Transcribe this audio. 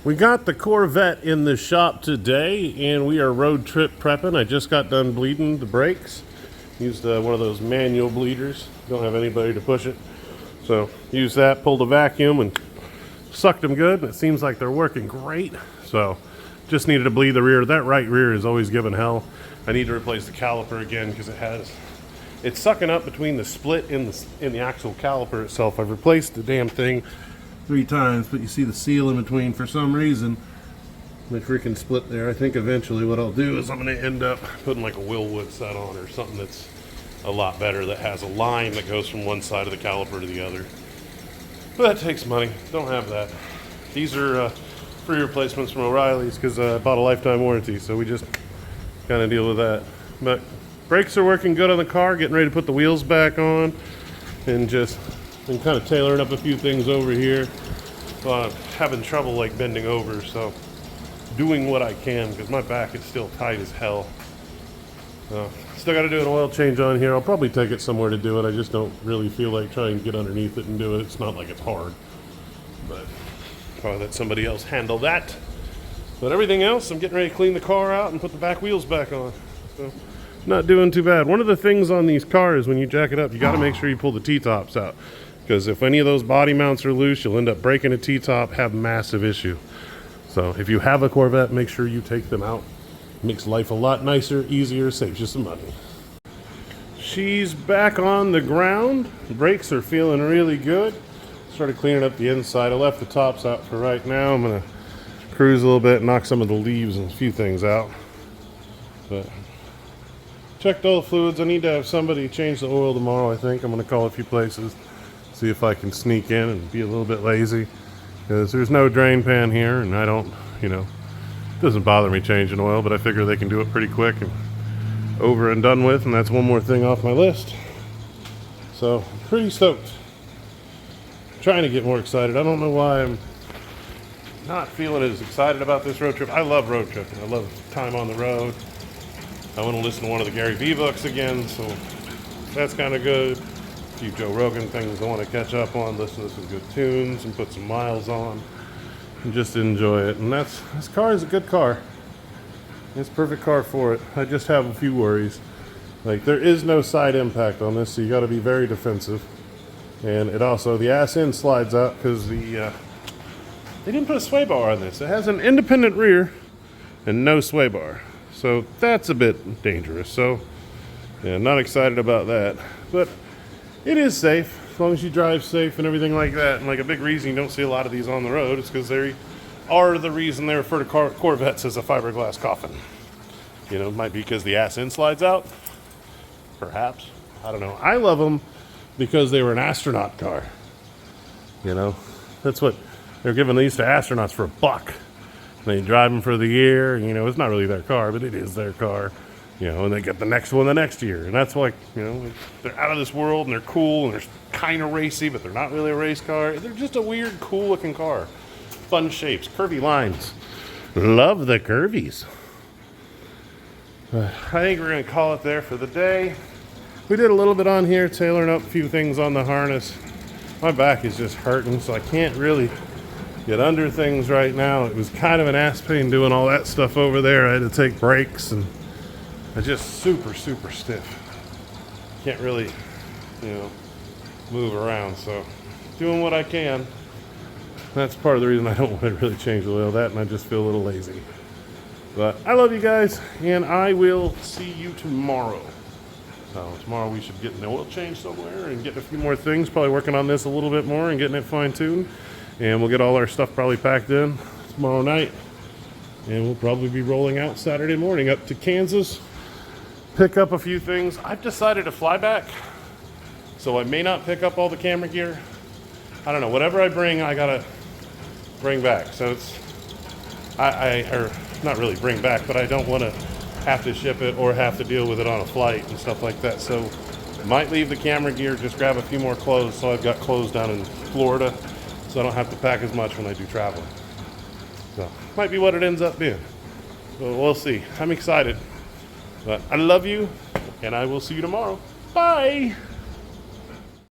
We got the Corvette in the shop today, and we are road trip prepping. I just got done bleeding the brakes. Used one of those manual bleeders. Don't have anybody to push it. So used that, pulled a vacuum, and sucked them good. And it seems like they're working great. So just needed to bleed the rear. That right rear is always giving hell. I need to replace the caliper again because it's sucking up between the split in the actual caliper itself. I've replaced the damn thing 3 times, but you see the seal in between for some reason. My freaking split there. I think eventually what I'll do is I'm going to end up putting like a Willwood set on or something that's a lot better, that has a line that goes from one side of the caliper to the other. But that takes money. Don't have that. These are free replacements from O'Reilly's because I bought a lifetime warranty, so we just kind of deal with that. But brakes are working good on the car, getting ready to put the wheels back on, and just been kind of tailoring up a few things over here. Having trouble like bending over, so doing what I can because my back is still tight as hell. Still got to do an oil change on here. I'll probably take it somewhere to do it. I just don't really feel like trying to get underneath it and do it. It's not like it's hard, but probably let somebody else handle that. But everything else, I'm getting ready to clean the car out and put the back wheels back on. So not doing too bad. One of the things on these cars, when you jack it up, you got to make sure you pull the T-tops out, because if any of those body mounts are loose, you'll end up breaking a T-top, have massive issue. So if you have a Corvette, make sure you take them out. Makes life a lot nicer, easier, saves you some money. She's back on the ground. The brakes are feeling really good. Started cleaning up the inside. I left the tops out for right now. I'm gonna cruise a little bit, knock some of the leaves and a few things out. But checked all the fluids. I need to have somebody change the oil tomorrow. I think I'm gonna call a few places, see if I can sneak in and be a little bit lazy, because there's no drain pan here, and I don't, it doesn't bother me changing oil, but I figure they can do it pretty quick and over and done with, and that's one more thing off my list. So pretty stoked. Trying to get more excited. I don't know why I'm not feeling as excited about this road trip. I love road tripping. I love time on the road. I want to listen to one of the Gary Vee books again, so that's kind of good. A few Joe Rogan things I want to catch up on, listen to some good tunes and put some miles on and just enjoy it. And this car is a good car. It's a perfect car for it. I just have a few worries. Like, there is no side impact on this, so you got to be very defensive. And it also, the ass end slides out because they didn't put a sway bar on this. It has an independent rear and no sway bar. So that's a bit dangerous. So yeah, not excited about that. But it is safe, as long as you drive safe and everything like that. And like, a big reason you don't see a lot of these on the road is because they are the reason they refer to Corvettes as a fiberglass coffin. It might be because the ass end slides out. Perhaps. I don't know. I love them because they were an astronaut car. That's what they're giving these to astronauts for $1. They drive them for the year. It's not really their car, but it is their car. And they get the next one the next year. And that's like, they're out of this world and they're cool and they're kind of racy, but they're not really a race car. They're just a weird, cool looking car. Fun shapes, curvy lines. Love the curvies. I think we're going to call it there for the day. We did a little bit on here, tailoring up a few things on the harness. My back is just hurting, so I can't really get under things right now. It was kind of an ass pain doing all that stuff over there. I had to take breaks, and I'm just super, super stiff. Can't really, move around, so doing what I can. That's part of the reason I don't want to really change the oil, that, and I just feel a little lazy. But I love you guys, and I will see you tomorrow. So tomorrow we should get an oil change somewhere and get a few more things, probably working on this a little bit more and getting it fine-tuned. And we'll get all our stuff probably packed in tomorrow night. And we'll probably be rolling out Saturday morning up to Kansas, pick up a few things. I've decided to fly back, so I may not pick up all the camera gear. I don't know, whatever I bring, I gotta bring back. So it's, or not really bring back, but I don't want to have to ship it or have to deal with it on a flight and stuff like that. So might leave the camera gear, just grab a few more clothes. So I've got clothes down in Florida, so I don't have to pack as much when I do travel. So might be what it ends up being. But we'll see. I'm excited. But I love you, and I will see you tomorrow. Bye.